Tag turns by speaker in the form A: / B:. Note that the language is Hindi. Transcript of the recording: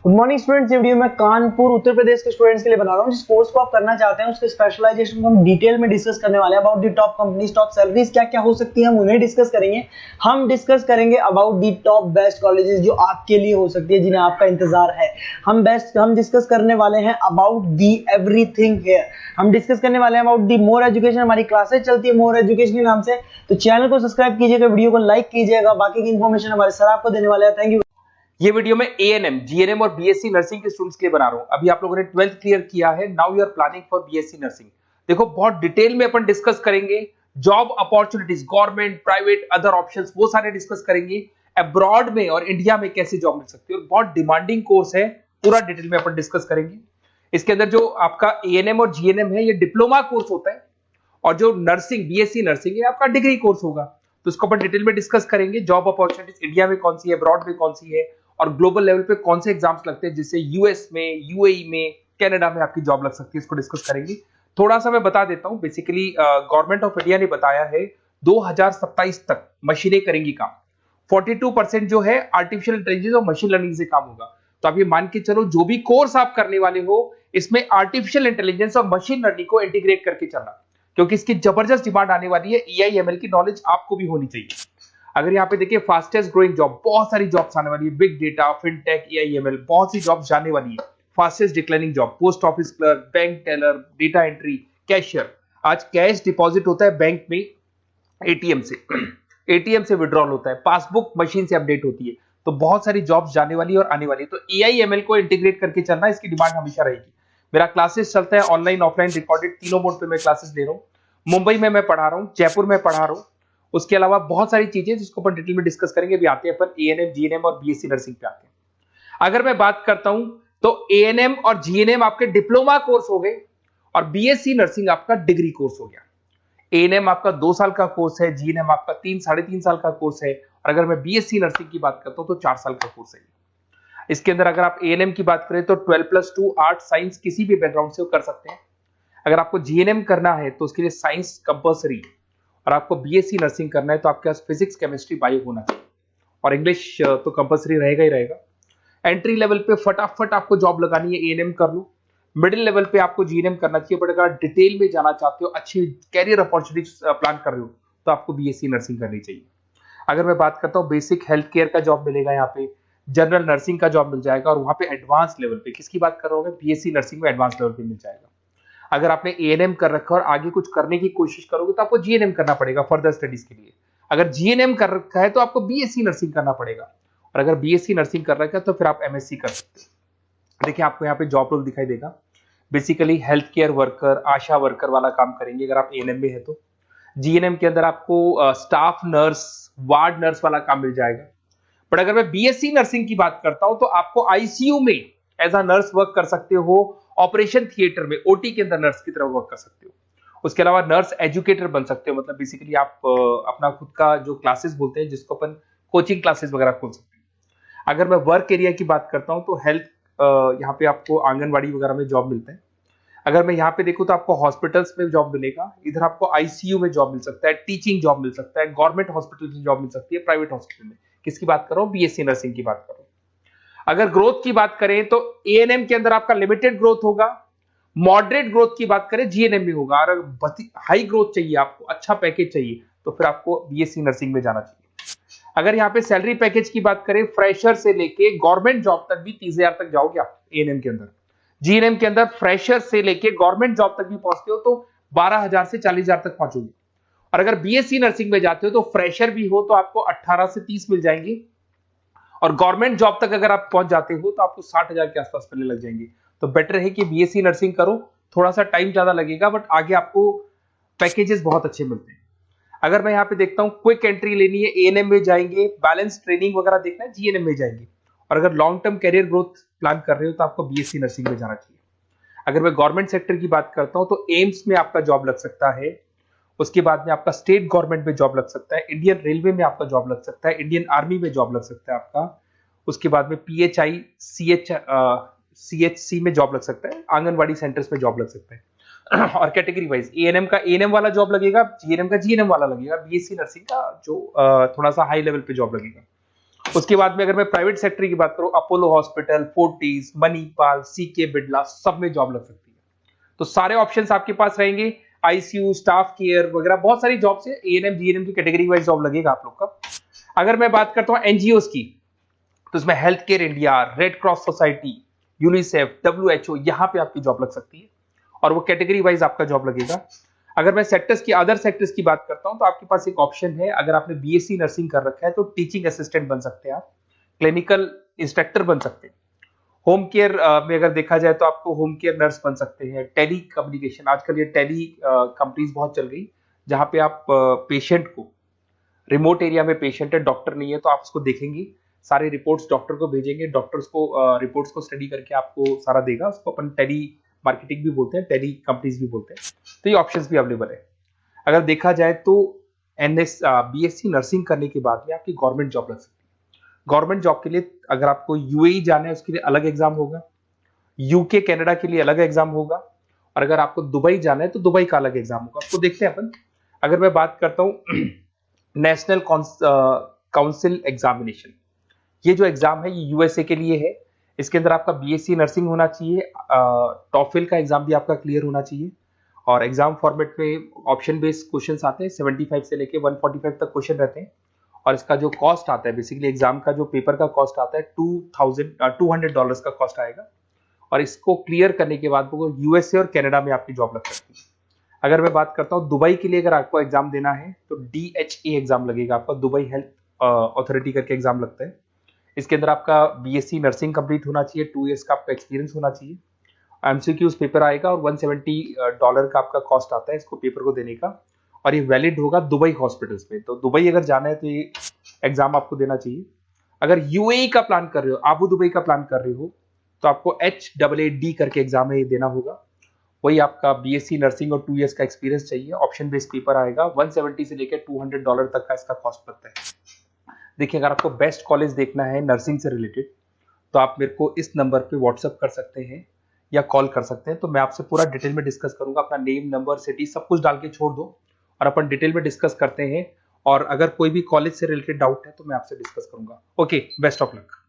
A: Good morning students. ये वीडियो मैं कानपुर उत्तर प्रदेश के स्टूडेंट्स के लिए बना रहा हूँ। जिस कोर्स को आप करना चाहते हैं उसके स्पेशलाइजेशन को हम डिटेल में डिस्कस करने वाले हैं। About the top companies, top salaries क्या क्या हो सकती है, हम उन्हें डिस्कस करेंगे। हम डिस्कस करेंगे about the top best colleges जो आपके लिए हो सकती है, जिन्हें आपका इंतजार है। हम डिस्कस करने वाले हैं अबाउट दी एवरीथिंग हियर। हम डिस्कस करने वाले हैं अबाउट दी मोर एजुकेशन। हमारी क्लासेस चलती है मोर एजुकेशन के नाम से, तो चैनल को सब्सक्राइब कीजिएगा, वीडियो को लाइक कीजिएगा। बाकी की इन्फॉर्मेशन हमारे सर आपको देने वाले हैं। Thank you.
B: ये वीडियो में एएनएम, जीएनएम और बीएससी नर्सिंग के स्टूडेंट्स के लिए बना रहा हूं। अभी आप लोगों ने 12th क्लियर किया है, now you are planning for BSc nursing. देखो बहुत डिटेल में अपन डिस्कस करेंगे job opportunities, government, private, other options, वो सारे डिस्कस करेंगे। अब्रॉड में और इंडिया में कैसे जॉब मिल सकती है, और बहुत डिमांडिंग कोर्स है, पूरा डिटेल में अपन डिस्कस करेंगे। इसके अंदर जो आपका एएनएम और जीएनएम है, ये डिप्लोमा कोर्स होता है, और जो नर्सिंग, बीएससी नर्सिंग है, आपका डिग्री कोर्स होगा। तो इसको अपन डिटेल में डिस्कस करेंगे। जॉब अपॉर्चुनिटीज इंडिया में कौन सी है, अब्रॉड में कौन सी है, और ग्लोबल लेवल पे कौन से एग्जाम्स लगते हैं, जिससे यूएस में, यूएई में, कनाडा में आपकी जॉब लग सकती है, इसको डिस्कस करेंगे। थोड़ा सा मैं बता देता हूं। बेसिकली गवर्नमेंट ऑफ इंडिया ने बताया है 2027 तक मशीनें करेंगी काम। 42% जो है आर्टिफिशियल इंटेलिजेंस और मशीन लर्निंग से काम होगा। तो आप ये मान के चलो, जो भी कोर्स आप करने वाले हो, इसमें आर्टिफिशियल इंटेलिजेंस और मशीन लर्निंग को इंटीग्रेट करके चलना, क्योंकि इसकी जबरदस्त डिमांड आने वाली है। एआई की नॉलेज आपको भी होनी चाहिए। अगर यहाँ पे देखिए, फास्टेस्ट ग्रोइंग जॉब, बहुत सारी जॉब्स आने वाली है। बिग डेटा, फिनटेक, एआईएमएल, बहुत सी जॉब्स जाने वाली है। Fastest declining job, post office clerk, bank teller, data entry, cashier. आज कैश डिपॉजिट होता है बैंक में एटीएम से, एटीएम से विड्रॉल होता है, पासबुक मशीन से अपडेट होती है। तो बहुत सारी जॉब्स जाने वाली है और आने वाली है। तो एआईएमएल को इंटीग्रेट करके चलना, इसकी डिमांड हमेशा रहेगी। मेरा क्लासेस चलता है ऑनलाइन, ऑफलाइन, रिकॉर्डेड, तीनों मोड पे मैं क्लासेस दे रहा हूँ। मुंबई में मैं पढ़ा रहा हूँ, जयपुर में पढ़ा रहा हूँ। उसके अलावा बहुत सारी चीजें जिसको अपन डिटेल में डिस्कस करेंगे। अभी आते हैं अपन एएनएम, जीएनएम और बीएससी नर्सिंग पे आते हैं। अगर मैं बात करता हूं तो एएनएम और जीएनएम आपके डिप्लोमा कोर्स हो गए, और बीएससी नर्सिंग आपका डिग्री कोर्स हो गया। एएनएम आपका 2 साल का कोर्स है, जीएनएम आपका 3-3.5 साल का कोर्स है, और अगर मैं बीएससी नर्सिंग की बात करता हूं तो 4 साल का कोर्स है। इसके अंदर अगर आप एएनएम की बात करें तो 12+2 आर्ट साइंस किसी भी बैकग्राउंड से कर सकते हैं। अगर आपको जीएनएम करना है तो उसके लिए साइंस कंपल्सरी, और आपको बीएससी नर्सिंग करना है तो आपके पास फिजिक्स, केमिस्ट्री, बायो होना चाहिए, और इंग्लिश तो कंपल्सरी रहेगा ही रहेगा। एंट्री लेवल पे फटाफट आपको जॉब लगानी है, एएनएम कर लो। मिडिल लेवल पे आपको जीएनएम करना चाहिए, बट अगर डिटेल में जाना चाहते हो, अच्छी कैरियर अपॉर्चुनिटी प्लान कर रहे हो, तो आपको बीएससी नर्सिंग करनी चाहिए। अगर मैं बात करता हूँ, बेसिक हेल्थ केयर का जॉब मिलेगा यहाँ पे, जनरल नर्सिंग का जॉब मिल जाएगा, और वहां पे एडवांस लेवल पे, किसकी बात कर रहा हूँ, बीएससी नर्सिंग में एडवांस लेवल पे मिल जाएगा। अगर आपने एएनएम कर रखा है और आगे कुछ करने की कोशिश करोगे तो आपको जीएनएम करना पड़ेगा फर्दर स्टडीज के लिए। अगर जीएनएम कर रखा है तो आपको बीएससी नर्सिंग करना पड़ेगा, और अगर बीएससी नर्सिंग कर रखा है तो फिर आप एमएससी कर सकते हैं। देखिए आपको यहाँ पे जॉब रोल दिखाई देगा। बेसिकली हेल्थ केयर वर्कर, आशा वर्कर वाला काम करेंगे अगर आप एएनएम में है तो। जीएनएम के अंदर आपको स्टाफ नर्स, वार्ड नर्स वाला काम मिल जाएगा। बट अगर मैं बीएससी नर्सिंग की बात करता हूं तो आपको आईसीयू में एज अ नर्स वर्क कर सकते हो, ऑपरेशन थिएटर में ओटी के अंदर नर्स की तरह वर्क कर सकते हो। उसके अलावा नर्स एजुकेटर बन सकते हो, मतलब बेसिकली आप अपना खुद का जो क्लासेस बोलते हैं, जिसको अपन कोचिंग क्लासेस वगैरह खोल सकते हैं। अगर मैं वर्क एरिया की बात करता हूं तो हेल्थ, यहाँ पे आपको आंगनबाड़ी वगैरह में जॉब मिलता है। अगर मैं यहाँ पे देखूं तो आपको हॉस्पिटल्स में जॉब मिलेगा, इधर आपको आईसीयू में जॉब मिल सकता है, टीचिंग जॉब मिल सकता है, गवर्नमेंट हॉस्पिटल में जॉब मिल सकती है, प्राइवेट हॉस्पिटल में। किसकी बात कर रहा हूँ, बीएससी नर्सिंग की बात कर रहा हूँ। अगर ग्रोथ की बात करें तो एएनएम के अंदर आपका लिमिटेड ग्रोथ होगा, मॉडरेट ग्रोथ की बात करें जीएनएम में होगा, और अगर हाई ग्रोथ चाहिए, आपको अच्छा पैकेज चाहिए, तो फिर आपको बीएससी नर्सिंग में जाना चाहिए। अगर यहाँ पे सैलरी पैकेज की बात करें, फ्रेशर से लेके गवर्नमेंट जॉब तक भी 30,000 तक जाओगे आप एएनएम के अंदर। जीएनएम के अंदर फ्रेशर से लेके गवर्नमेंट जॉब तक भी पहुंचते हो तो 12,000 से 40,000 तक पहुंचोगे। और अगर बीएससी नर्सिंग में जाते हो तो फ्रेशर भी हो तो आपको 18 से 30 मिल जाएंगे, और गवर्नमेंट जॉब तक अगर आप पहुंच जाते हो तो आपको 60,000 के आसपास मिलने लग जाएंगे। तो बेटर है कि बीएससी नर्सिंग करो, थोड़ा सा टाइम ज्यादा लगेगा, बट आगे आपको पैकेजेस बहुत अच्छे मिलते हैं। अगर मैं यहाँ पे देखता हूँ, क्विक एंट्री लेनी है, एएनएम में जाएंगे, बैलेंस ट्रेनिंग वगैरह देखना है, जीएनएम में जाएंगे। और अगर long term career growth plan कर रहे हो तो आपको बीएससी नर्सिंग में जाना चाहिए। अगर मैं गवर्नमेंट सेक्टर की बात करता हूं तो एम्स में आपका जॉब लग सकता है, उसके बाद में आपका स्टेट गवर्नमेंट में जॉब लग सकता है, इंडियन रेलवे में आपका जॉब लग सकता है, इंडियन आर्मी में जॉब लग सकता है आपका। उसके बाद में पीएचआई, सीएचसी में जॉब लग सकता है, आंगनबाड़ी सेंटर्स में जॉब लग सकता है। और कैटेगरी वाइज एएनएम का एएनएम वाला जॉब लगेगा, जीएनएम का जीएनएम वाला लगेगा, बीएससी नर्सिंग का जो थोड़ा सा हाई लेवल पे जॉब लगेगा। उसके बाद में अगर मैं प्राइवेट सेक्टर की बात करूं, Apollo hospital, Fortis, Manipal, CK Birla, सब में जॉब लग सकती है। तो सारे ऑप्शंस आपके पास रहेंगे, आईसीयू, स्टाफ केयर वगैरह बहुत सारी जॉब्स है। एएनएम जीएनएम की कैटेगरी वाइज जॉब लगेगा आप लोग का। अगर मैं बात करता हूं एनजीओस की, तो इसमें health care India, red cross society, UNICEF, WHO, यहां पे आपकी जॉब लग सकती है और वो कैटेगरी वाइज आपका जॉब लगेगा। अगर मैं सेक्टर्स की, अदर सेक्टर्स की बात करता हूं, तो आपके पास एक ऑप्शन है, अगर आपने बीएससी नर्सिंग कर रखा है तो टीचिंग असिस्टेंट बन सकते हैं आप, क्लिनिकल इंस्ट्रक्टर बन सकते हैं। होम केयर में अगर देखा जाए तो आपको होम केयर नर्स बन सकते हैं। टेली कम्युनिकेशन, आजकल ये टेली कंपनीज बहुत चल गई, जहां पे आप पेशेंट को, रिमोट एरिया में पेशेंट है, डॉक्टर नहीं है, तो आप उसको देखेंगे, सारे रिपोर्ट्स डॉक्टर को भेजेंगे, डॉक्टर्स को रिपोर्ट्स को स्टडी करके आपको सारा देगा। उसको अपन टेली मार्केटिंग भी बोलते हैं, टेली कंपनीज भी बोलते हैं। तो ये ऑप्शंस भी अवेलेबल है। अगर देखा जाए तो बीएससी नर्सिंग करने के बाद में आपकी गवर्नमेंट जॉब लग सकती है। गवर्नमेंट जॉब के लिए अगर आपको यूएई जाना है, उसके लिए अलग एग्जाम होगा, यूके कनाडा के लिए अलग एग्जाम होगा, और अगर आपको दुबई जाना है तो दुबई का अलग एग्जाम होगा। उसको देखते हैं अपन। अगर मैं बात करता हूं नेशनल काउंसिल एग्जामिनेशन, ये जो एग्जाम है ये यूएसए के लिए है। इसके अंदर आपका बीएससी नर्सिंग होना चाहिए, टॉफिल का एग्जाम भी आपका क्लियर होना चाहिए, और एग्जाम फॉर्मेट में ऑप्शन बेस्ड क्वेश्चंस आते हैं, 75 से लेके 145 तक क्वेश्चन रहते हैं। और इसका जो कॉस्ट आता है, बेसिकली एग्जाम का जो पेपर का कॉस्ट आता है, $200 का कॉस्ट आएगा। और इसको क्लियर करने के बाद वो यूएसए और कनाडा में आपकी जॉब लग सकती है। अगर मैं बात करता हूँ दुबई के लिए, अगर आपको एग्जाम देना है तो DHA एग्जाम लगेगा आपका, दुबई हेल्थ अथॉरिटी करके एग्जाम लगता है। इसके अंदर आपका बीएससी नर्सिंग कंप्लीट होना चाहिए, 2 इयर्स का आपका एक्सपीरियंस होना चाहिए। एमसीक्यूज पेपर आएगा और $170 का आपका कॉस्ट आता है इसको पेपर को देने का, और ये वैलिड होगा दुबई हॉस्पिटल्स में। तो दुबई अगर जाना है तो ये एग्जाम आपको देना चाहिए। अगर यूएई का प्लान कर रहे हो, आबू दुबई का प्लान कर रहे हो, तो आपको HAAD करके एग्जाम है ये देना होगा। वही आपका बीएससी नर्सिंग और 2 इयर्स का एक्सपीरियंस चाहिए। ऑप्शन बेस्ड पेपर आएगा, 170 से लेकर $200 तक का इसका कॉस्ट पड़ता है। देखिए, अगर आपको बेस्ट कॉलेज देखना है नर्सिंग से रिलेटेड, तो आप मेरे को इस नंबर पे व्हाट्सअप कर सकते हैं या कॉल कर सकते हैं। तो मैं आपसे पूरा डिटेल में डिस्कस करूंगा। अपना नेम, नंबर, सिटी सब कुछ डाल के छोड़ दो और अपन डिटेल में डिस्कस करते हैं। और अगर कोई भी कॉलेज से रिलेटेड डाउट है तो मैं आपसे डिस्कस करूंगा। Okay, best of luck.